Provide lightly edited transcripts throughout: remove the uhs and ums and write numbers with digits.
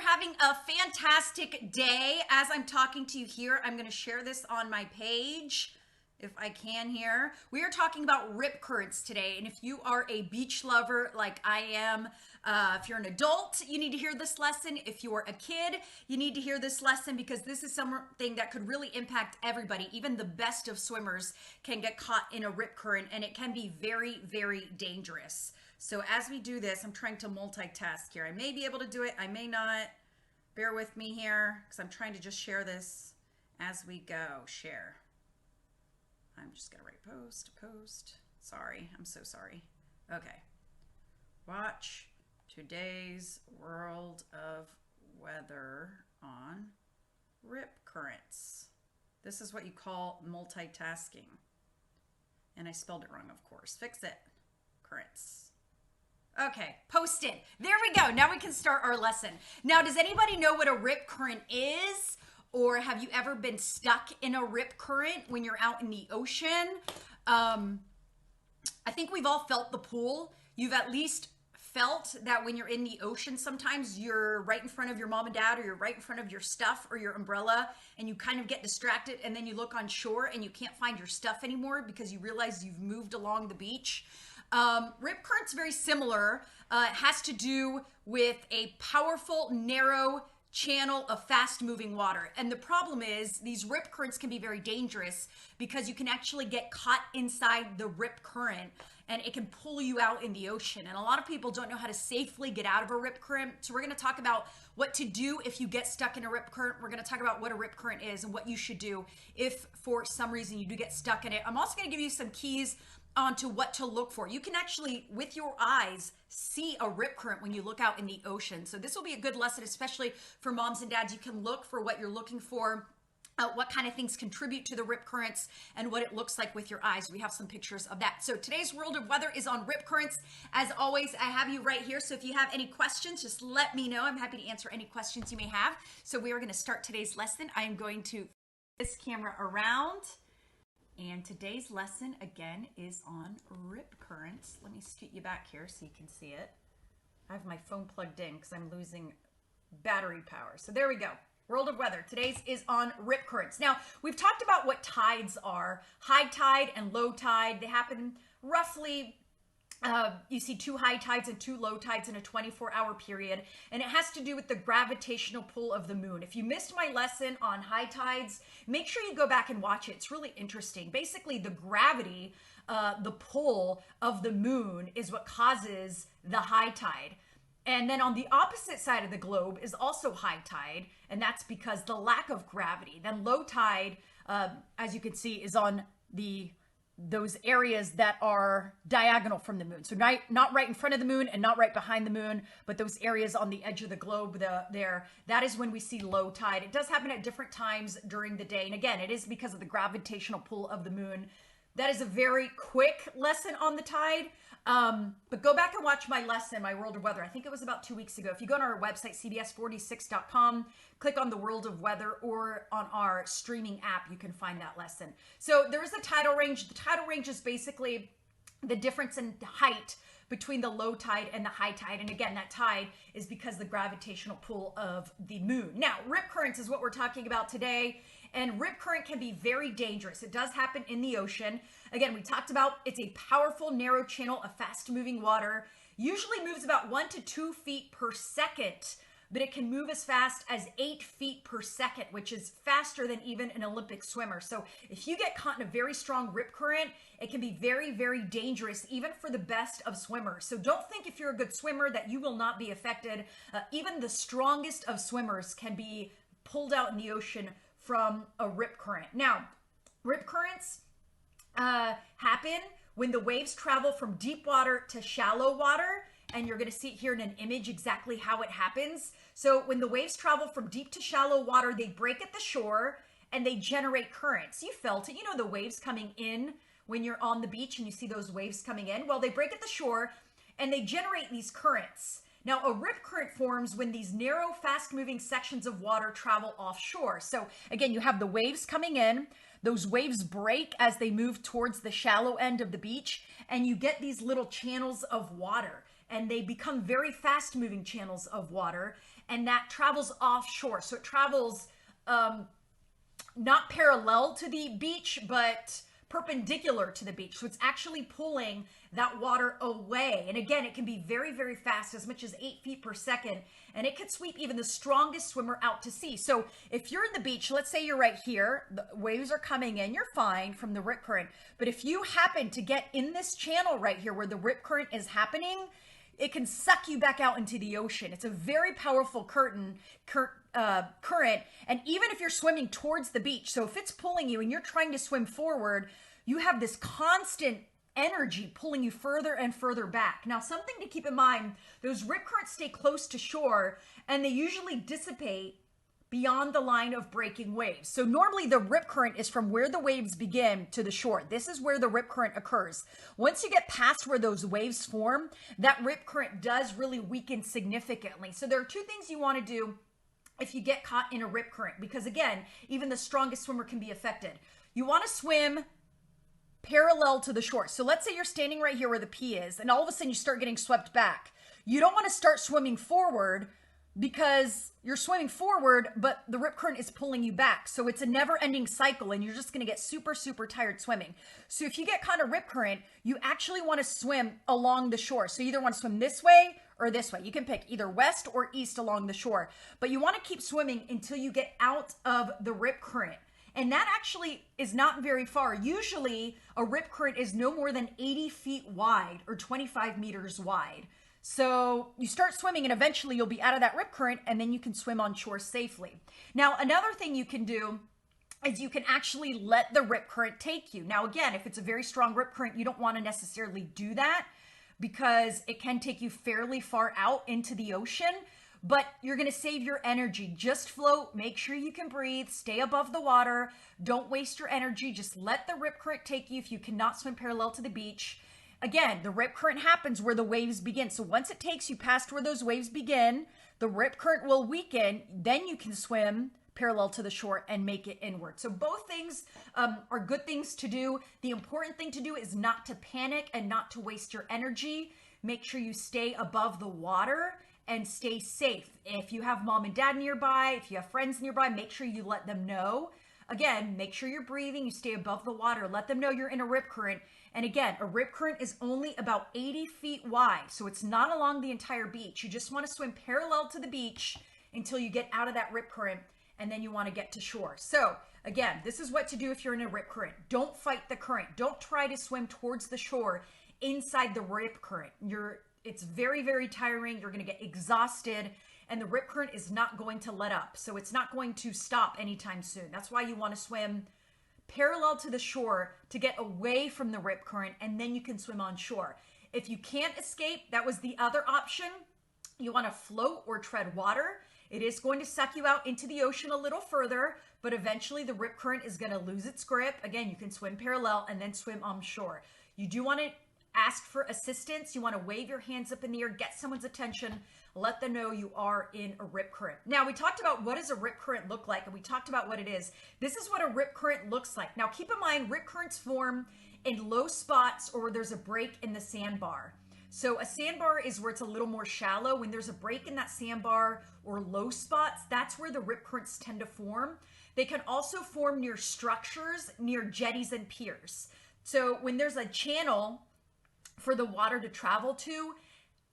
having a fantastic day. As I'm talking to you here, I'm going to share this on my page if I can here. We are talking about rip currents today. And if you are a beach lover like I am, if you're an adult, you need to hear this lesson. If you're a kid, you need to hear this lesson because this is something that could really impact everybody. Even the best of swimmers can get caught in a rip current, and it can be very, very dangerous. So as we do this, I'm trying to multitask here. I may be able to do it. I may not. Bear with me here because I'm trying to just share this as we go. Share. I'm just going to write post. Sorry. I'm so sorry. Okay. Watch today's world of weather on rip currents. This is what you call multitasking. And I spelled it wrong, of course. Fix it. Currents. Okay, posted. There we go. Now we can start our lesson. Now, does anybody know what a rip current is? Or have you ever been stuck in a rip current when you're out in the ocean? I think we've all felt the pull. You've at least felt that when you're in the ocean, sometimes you're right in front of your mom and dad, or you're right in front of your stuff or your umbrella, and you kind of get distracted, and then you look on shore and you can't find your stuff anymore because you realize you've moved along the beach. Rip current's very similar. It has to do with a powerful, narrow channel of fast moving water. And the problem is these rip currents can be very dangerous because you can actually get caught inside the rip current and it can pull you out in the ocean. And a lot of people don't know how to safely get out of a rip current. So we're going to talk about what to do if you get stuck in a rip current. We're going to talk about what a rip current is and what you should do if for some reason you do get stuck in it. I'm also going to give you some keys onto what to look for. You can actually, with your eyes, see a rip current when you look out in the ocean. So this will be a good lesson, especially for moms and dads. You can look for what you're looking for, what kind of things contribute to the rip currents, and what it looks like with your eyes. We have some pictures of that. So today's world of weather is on rip currents. As always, I have you right here. So if you have any questions, just let me know. I'm happy to answer any questions you may have. So we are going to start today's lesson. I am going to flip this camera around. And today's lesson, again, is on rip currents. Let me scoot you back here so you can see it. I have my phone plugged in because I'm losing battery power. So there we go. World of weather. Today's is on rip currents. Now, we've talked about what tides are. High tide and low tide. They happen roughly, you see 2 high tides and 2 low tides in a 24-hour period, and it has to do with the gravitational pull of the moon. If you missed my lesson on high tides, make sure you go back and watch it. It's really interesting. Basically, the gravity, the pull of the moon is what causes the high tide. And then on the opposite side of the globe is also high tide, and that's because the lack of gravity. Then low tide, as you can see, is on those areas that are diagonal from the moon. So not right in front of the moon and not right behind the moon, but those areas on the edge of the globe there, that is when we see low tide. It does happen at different times during the day. And again, it is because of the gravitational pull of the moon. That is a very quick lesson on the tide. But go back and watch my lesson, my world of weather. I think it was about 2 weeks ago. If you go to our website, cbs46.com, click on the world of weather, or on our streaming app, you can find that lesson. So there is a tidal range. The tidal range is basically the difference in height between the low tide and the high tide. And again, that tide is because the gravitational pull of the moon. Now, rip currents is what we're talking about today. And rip current can be very dangerous. It does happen in the ocean. Again, we talked about it's a powerful, narrow channel of fast-moving water. Usually moves about 1 to 2 feet per second, but it can move as fast as 8 feet per second, which is faster than even an Olympic swimmer. So if you get caught in a very strong rip current, it can be very, very dangerous, even for the best of swimmers. So don't think if you're a good swimmer that you will not be affected. Even the strongest of swimmers can be pulled out in the ocean from a rip current. Now, rip currents happen when the waves travel from deep water to shallow water, and you're going to see it here in an image exactly how it happens. So when the waves travel from deep to shallow water, they break at the shore and they generate currents. You felt it. You know the waves coming in when you're on the beach and you see those waves coming in? Well, they break at the shore and they generate these currents. Now, a rip current forms when these narrow, fast-moving sections of water travel offshore. So again, you have the waves coming in. Those waves break as they move towards the shallow end of the beach, and you get these little channels of water. and they become very fast moving channels of water, and that travels offshore. So it travels not parallel to the beach, but perpendicular to the beach. So it's actually pulling that water away. And again, it can be very, very fast, as much as 8 feet per second. And it could sweep even the strongest swimmer out to sea. So if you're in the beach, let's say you're right here, the waves are coming in, you're fine from the rip current. But if you happen to get in this channel right here where the rip current is happening, it can suck you back out into the ocean. It's a very powerful current. And even if you're swimming towards the beach, so if it's pulling you and you're trying to swim forward, you have this constant energy pulling you further and further back. Now, something to keep in mind, those rip currents stay close to shore and they usually dissipate beyond the line of breaking waves. So normally the rip current is from where the waves begin to the shore. This is where the rip current occurs. Once you get past where those waves form, that rip current does really weaken significantly. So there are two things you want to do if you get caught in a rip current, because again, even the strongest swimmer can be affected. You want to swim parallel to the shore. So let's say you're standing right here where the P is, and all of a sudden you start getting swept back. You don't want to start swimming forward, because you're swimming forward, but the rip current is pulling you back. So it's a never-ending cycle, and you're just going to get super, super tired swimming. So if you get caught in a rip current, you actually want to swim along the shore. So you either want to swim this way or this way. You can pick either west or east along the shore, but you want to keep swimming until you get out of the rip current. And that actually is not very far. Usually a rip current is no more than 80 feet wide or 25 meters wide. So you start swimming and eventually you'll be out of that rip current, and then you can swim on shore safely. Now, another thing you can do is you can actually let the rip current take you. Now, again, if it's a very strong rip current, you don't want to necessarily do that because it can take you fairly far out into the ocean, but you're going to save your energy. Just float, make sure you can breathe, stay above the water, don't waste your energy. Just let the rip current take you if you cannot swim parallel to the beach. Again, the rip current happens where the waves begin. So once it takes you past where those waves begin, the rip current will weaken. Then you can swim parallel to the shore and make it inward. So both things are good things to do. The important thing to do is not to panic and not to waste your energy. Make sure you stay above the water and stay safe. If you have mom and dad nearby, if you have friends nearby, make sure you let them know. Again, make sure you're breathing, you stay above the water, let them know you're in a rip current. And again, a rip current is only about 80 feet wide, so it's not along the entire beach. You just want to swim parallel to the beach until you get out of that rip current, and then you want to get to shore. So again, this is what to do if you're in a rip current. Don't fight the current. Don't try to swim towards the shore inside the rip current. It's very, very tiring. You're going to get exhausted, and the rip current is not going to let up. So it's not going to stop anytime soon. That's why you want to swim parallel to the shore to get away from the rip current, and then you can swim on shore. If you can't escape, that was the other option. You want to float or tread water. It is going to suck you out into the ocean a little further, but eventually the rip current is going to lose its grip. Again, you can swim parallel and then swim on shore. You do want to ask for assistance. You want to wave your hands up in the air, get someone's attention, let them know you are in a rip current. Now, we talked about what does a rip current look like, and we talked about what it is. This is what a rip current looks like. Now, keep in mind, rip currents form in low spots or where there's a break in the sandbar. So a sandbar is where it's a little more shallow. When there's a break in that sandbar or low spots, that's where the rip currents tend to form. They can also form near structures, near jetties and piers. So when there's a channel for the water to travel to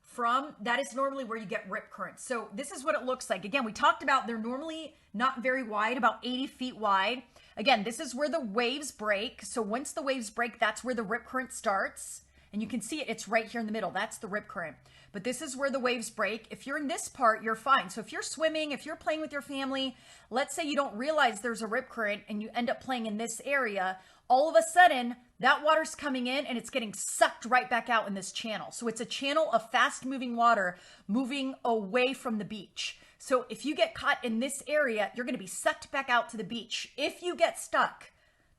from, that is normally where you get rip currents. So this is what it looks like. Again, we talked about they're normally not very wide, about 80 feet wide. Again, this is where the waves break. So once the waves break, that's where the rip current starts. And you can see it, it's right here in the middle. That's the rip current. But this is where the waves break. If you're in this part, you're fine. So if you're swimming, if you're playing with your family, let's say you don't realize there's a rip current and you end up playing in this area, all of a sudden that water's coming in and it's getting sucked right back out in this channel. So it's a channel of fast moving water moving away from the beach. So if you get caught in this area, you're going to be sucked back out to the beach. If you get stuck,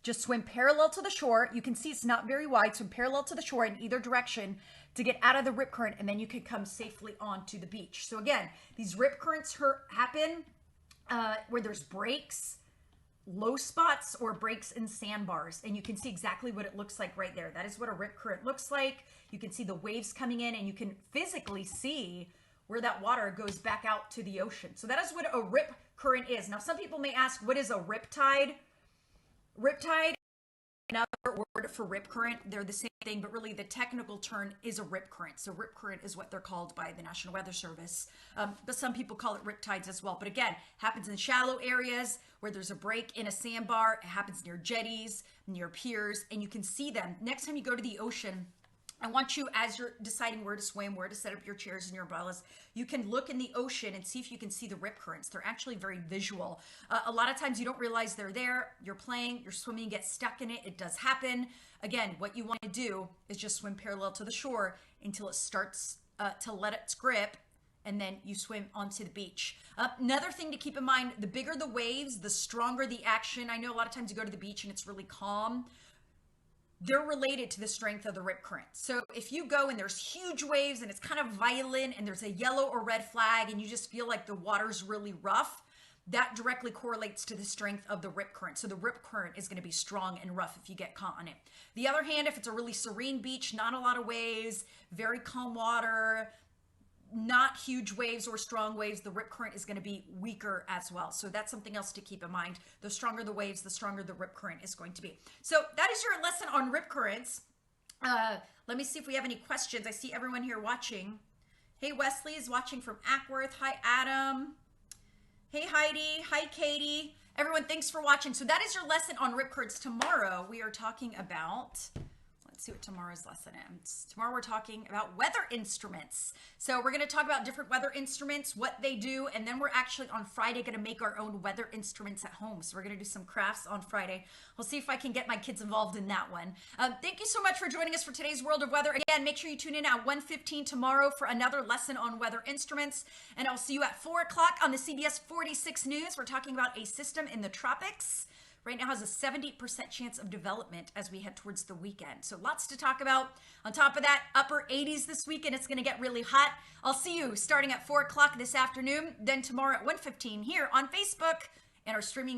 just swim parallel to the shore. You can see it's not very wide. Swim parallel to the shore in either direction to get out of the rip current, and then you can come safely onto the beach. So again, these rip currents happen where there's breaks low spots or breaks in sandbars. And you can see exactly what it looks like right there. That is what a rip current looks like. You can see the waves coming in, and you can physically see where that water goes back out to the ocean. So that is what a rip current is. Now, some people may ask, what is a riptide? Riptide, another word for rip current. They're the same thing, but really the technical term is a rip current. So rip current is what they're called by the National Weather Service. But some people call it riptides as well. But again, happens in shallow areas where there's a break in a sandbar. It happens near jetties, near piers, and you can see them. Next time you go to the ocean, I want you, as you're deciding where to swim, where to set up your chairs and your umbrellas, you can look in the ocean and see if you can see the rip currents. They're actually very visual. A lot of times you don't realize they're there. You're playing, you're swimming, get stuck in it. It does happen. Again, what you want to do is just swim parallel to the shore until it starts to let its grip, and then you swim onto the beach. Another thing to keep in mind, the bigger the waves, the stronger the action. I know a lot of times you go to the beach and it's really calm. They're related to the strength of the rip current. So if you go and there's huge waves and it's kind of violent and there's a yellow or red flag and you just feel like the water's really rough, that directly correlates to the strength of the rip current. So the rip current is going to be strong and rough if you get caught on it. The other hand, if it's a really serene beach, not a lot of waves, very calm water, not huge waves or strong waves, the rip current is going to be weaker as well. So that's something else to keep in mind. The stronger the waves, the stronger the rip current is going to be. So that is your lesson on rip currents. Let me see if we have any questions. I see everyone here watching. Hey, Wesley is watching from Ackworth. Hi, Adam. Hey, Heidi. Hi, Katie. Everyone, thanks for watching. So that is your lesson on rip currents. Tomorrow we are talking about... Let's see what tomorrow's lesson is. Tomorrow we're talking about weather instruments. So we're going to talk about different weather instruments, what they do, and then we're actually on Friday going to make our own weather instruments at home. So we're going to do some crafts on Friday. We'll see if I can get my kids involved in that one. Thank you so much for joining us for today's World of Weather. Again, make sure you tune in at 1:15 tomorrow for another lesson on weather instruments. And I'll see you at 4 o'clock on the CBS 46 News. We're talking about a system in the tropics. Right now has a 70% chance of development as we head towards the weekend. So lots to talk about. On top of that, upper 80s this weekend. It's going to get really hot. I'll see you starting at 4 o'clock this afternoon. Then tomorrow at 1:15 here on Facebook and our streaming